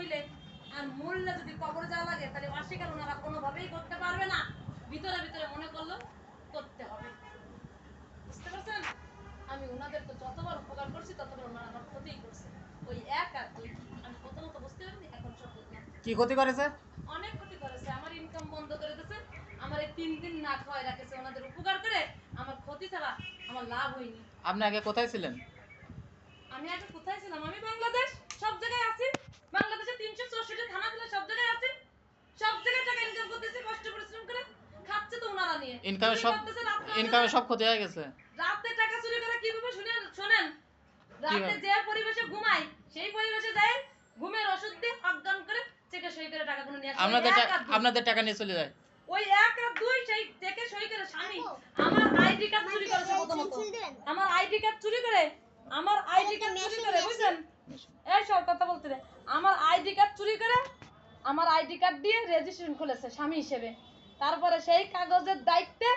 হইলে আর মূল্য যদি কবর যাওয়া লাগে তাহলে অস্বীকার ওনারা কোনোভাবেই করতে পারবে না, ভিতরে ভিতরে মনে করলো করতে হবে। বুঝতে পারছেন? আমি ওনাদের তো যতবার উপকার করছি ততবার ওনারা আমার ক্ষতিই করছে। ওই এক আর দুই আমি প্রথমত বুঝতে পারিনি, এখন সব বুঝলাম। কি ক্ষতি করেছে? অনেক ক্ষতি করেছে। আমার ইনকাম বন্ধ করে দিয়েছে, আমার এই 3 দিন না খাওয়াই রাখেছে। ওনাদের উপকার করে আমার ক্ষতি ছাড়া আমার লাভ হয়নি। আপনি আগে কোথায় ছিলেন? আমি আগে কোথায় ছিলাম? আমি বাংলাদেশ, সব জায়গায় আছি। বাংলাদেশে 364 থানা ছিল, সব জায়গায় আছি। সব জায়গায় টাকা ইনকাম করতেছি কষ্ট পরিশ্রম করে। খাচ্ছে তো ওনারা নিয়ে। ইনকামে সব ক্ষতি হয়ে গেছে। রাতে টাকা চুরি করে কিভাবে শুনেন? রাতে যে পরিবেশে ঘুমাই সেই পরিবেশে যায় ঘুমের ওষুধ দিয়ে অজ্ঞান করে চেকে সই করে টাকাগুলো নিয়ে আসে। আপনাদের টাকা নিয়ে চলে যায়। ওই এক আর দুই সেই চেকে সই করে স্বামী আমার আইডি কার্ড চুরি করেছে। প্রথমত আমার আইডি কার্ড চুরি করে বুঝছেন? এই সব কথা বলতে রে। আমার আইডি কার্ড চুরি করে আমার আইডি কার্ড দিয়ে রেজিস্ট্রেশন খুলেছে স্বামী হিসেবে। তারপরে সেই কাগজের দায়িত্বে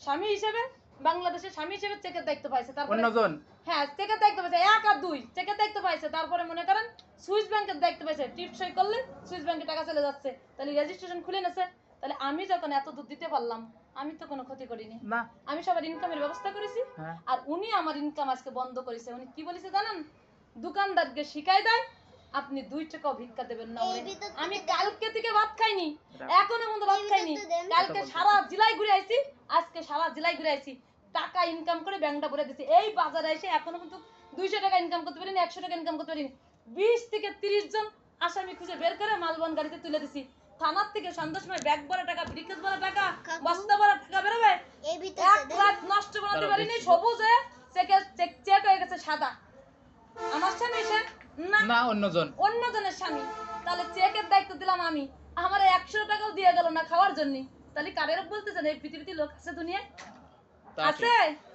স্বামী হিসেবে বাংলাদেশের স্বামী হিসেবে চেকের দায়িত্ব পাইছে। তারপরে অন্যজন হ্যাঁ চেকের দায়িত্ব পাইছে, এক আর দুই চেকের দায়িত্ব পাইছে। তারপরে মনে করেন সুইস ব্যাংকের দায়িত্ব পাইছে, টিপ সই করলে সুইস ব্যাংকে টাকা চলে যাচ্ছে। তাহলে রেজিস্ট্রেশন খুলে নেছে। তাহলে আমি যখন এত দূর দিতে পারলাম আমি তো কোনো ক্ষতি করিনি না, আমি সবার ইনকামের ব্যবস্থা করেছি। আর উনি আমার ইনকাম আজকে বন্ধ করেছে। উনি কি বলেছে জানেন? দোকানদারকে শিখাই দেয় আপনি 2 টাকাও ভিক্ষা দেবেন না। আমি কালকে থেকে ভাত খাইনি, এখনো পর্যন্ত ভাত খাইনি। কালকে সারা জেলায় ঘুরে আইছি, আজকে সারা জেলায় ঘুরে আইছি, টাকা ইনকাম করে ব্যাংকটা ভরে দিছি। এই বাজারে এসে এখনো কিন্তু 200 টাকা ইনকাম করতে পারিনি, 100 টাকা ইনকাম করতে পারিনি। 20 থেকে 30 জন আসামি খুঁজে বের করে মালবন গাড়িতে তুলে দিছি। থানার থেকে সন্ধ্যার সময় ব্যাগ ভরা টাকা, ব্রিকেজ ভরা টাকা, বস্তা ভরা টাকা বেরোবে। এক রাত নষ্ট বানাতে পারিনি। সবুজ হয়ে চেক হয়ে গেছে সাদা। আমার স্বামী না অন্যজনের স্বামী। তাহলে চেকের দায়িত্ব দিলাম আমি, আমার 100 টাকাও দিয়ে গেল না খাওয়ার জন্য। তাহলে কারের বলতেছেন এই পৃথিবীতে লোক আছে দুনিয়ায়? আছে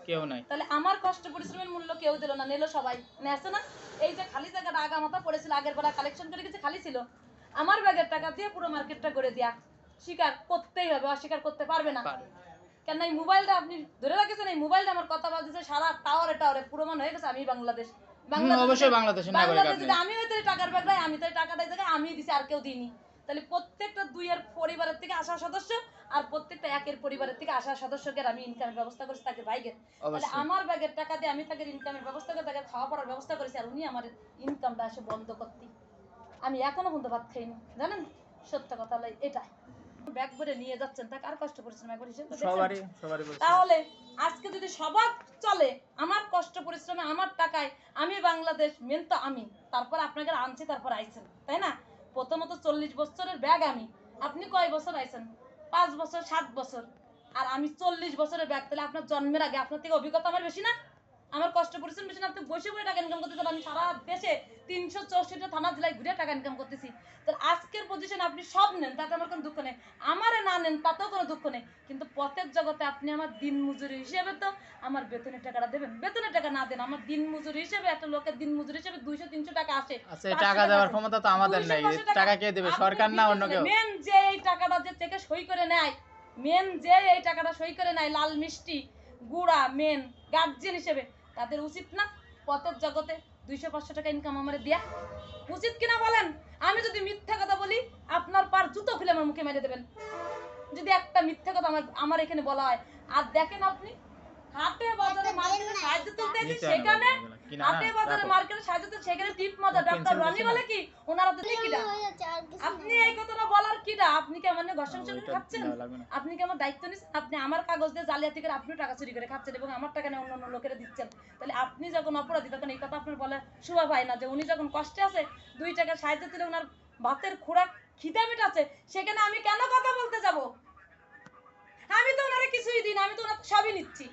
কেউ নাই। তাহলে আমার কষ্ট পরিশ্রমের মূল্য কেউ দিল না, নিল সবাই। নেছে না? এই যে খালি জায়গাটা আগা মাথা পড়েছিল, আগের বেলা কালেকশন করে গেছে, খালি ছিল। আমার ব্যাগের টাকা দিয়ে পুরো মার্কেটটা করে দিয়া স্বীকার করতেই হবে, অস্বীকার করতে পারবে না। কেন এই মোবাইলটা আপনি ধরে রাখেছেন? এই মোবাইলটা আমার কথা বলতেছে সারা টাওয়ারে প্রমাণ হয়ে গেছে আমি বাংলাদেশ। অবশ্যই বাংলাদেশের নাগরিক আপনি। আমি হয়তো টাকার ব্যাগ নাই, আমি তো টাকাটা এই জায়গায় আমি দিছি, আর কেউ দিইনি। তাহলে প্রত্যেকটা 2 এর পরিবারের থেকে আসা সদস্য আর প্রত্যেকটা 1 এর পরিবারের থেকে আসা সদস্যকে আমি ইনকামের ব্যবস্থা করেছি তাকে ভাইকে। তাহলে আমার ব্যাগের টাকা দিয়ে আমি তাকে ইনকামের ব্যবস্থা করে তাকে খাওয়া পড়ার ব্যবস্থা করেছি। আর উনি আমার ইনকামটা আসে বন্ধ করতে। আমি এখনো পর্যন্ত ভাত খাইনি, জানেন? সত্য কথা হলো এটাই। ব্যাগ ভরে নিয়ে যাচ্ছেন তা কার কষ্ট পরিশ্রম একবার হিসেব করে দেখছেন? তাহলে আজকে যদি সবার চলে আমার কষ্ট পরিশ্রমে আমার টাকায় আমি বাংলাদেশ মেন তো আমি, তারপর আপনাকে আনছি, তারপর আইছেন, তাই না? প্রথমত 40 বছরের ব্যাগ আমি, আপনি কয় বছর আইছেন? 5 বছর 7 বছর। আর আমি 40 বছরের ব্যাগ। তাহলে আপনার জন্মের আগে আপনার থেকে অভিজ্ঞতা আমার বেশি না? আমার কষ্ট পরিশ্রম বেশি না? আপনি বসে বসে টাকা ইনকাম করতেছেন, আমি সারা দেশে 364 থানা জেলায় ঘুরে টাকা ইনকাম করতেছি। তো আজকের পজিশন আপনি সব নেন, তাতে আমার কোনো দুঃখ নেই। আমারে না নেন তাতেও কোনো দুঃখ নেই, কিন্তু পথের জগতে আপনি আমার দিন মজুরি হিসেবে তো আমার বেতনের টাকাটা দেবেন। বেতনের টাকা না দেন, আমার দিন মজুরি হিসেবে একটা লোকের দিন মজুরি হিসেবে 200-300 টাকা আসে। টাকা দেওয়ার ক্ষমতা তো আমাদের নাই। টাকা কে দেবে? সরকার না অন্য কেউ? মেন যে এই টাকাটা যে চেকে সই করে নেয়, লাল মিষ্টি গুড়া মেন গার্জিয়ান হিসেবে, তাদের উচিত না পথের জগতে 200-500 টাকা ইনকাম আমারে দেয়া? উচিত কিনা বলেন? আমি যদি মিথ্যা কথা বলি আপনার পার জুতো খুলে আমার মুখে মেরে দেবেন, যদি একটা মিথ্যা কথা আমার এখানে বলা হয়। আর দেখেন আপনি হাটে বাজারে মার্কেটে সাহায্য তুলতে সেখানে সেখানে টিপ মজা ডক্টর রনি বলে কি ওনারা তো কিডা? আপনি এই কথাটা বলার কিডা? আপনি কি আমার ঘর সংসার করে খাচ্ছেন? আপনি কি আমার দায়িত্ব নিচ্ছেন? আপনি আমার কাগজ দিয়ে জালিয়াতি করে আপনি টাকা চুরি করে খাচ্ছেন এবং আমার টাকা নিয়ে অন্য লোকেরা দিচ্ছেন। তাহলে আপনি যখন অপরাধী তখন এই কথা আপনার বলে শোভা পায় না যে উনি যখন কষ্টে আছে 2 টাকা সাহায্য তুলে ওনার ভাতের খোরাক খিদা মেটাচ্ছে, সেখানে আমি কেন কথা বলতে যাব? আমি তো ওনারা কিছুই দিই না, আমি তো ওনার সবই নিচ্ছি।